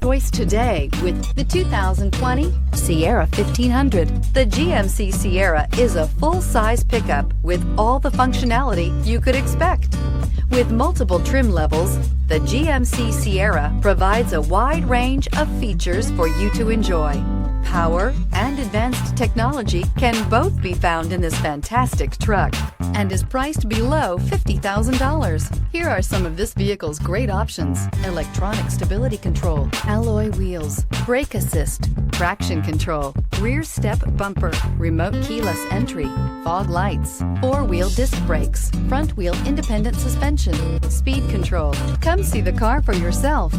choice today with the 2020 Sierra 1500. The GMC Sierra is a full-size pickup with all the functionality you could expect. With multiple trim levels, the GMC Sierra provides a wide range of features for you to enjoy. Power and advanced technology can both be found in this fantastic truck and is priced below $50,000. Here are some of this vehicle's great options: electronic stability control, alloy wheels, brake assist, traction control, rear step bumper, remote keyless entry, fog lights, four-wheel disc brakes, front wheel independent suspension, speed control. Come see the car for yourself.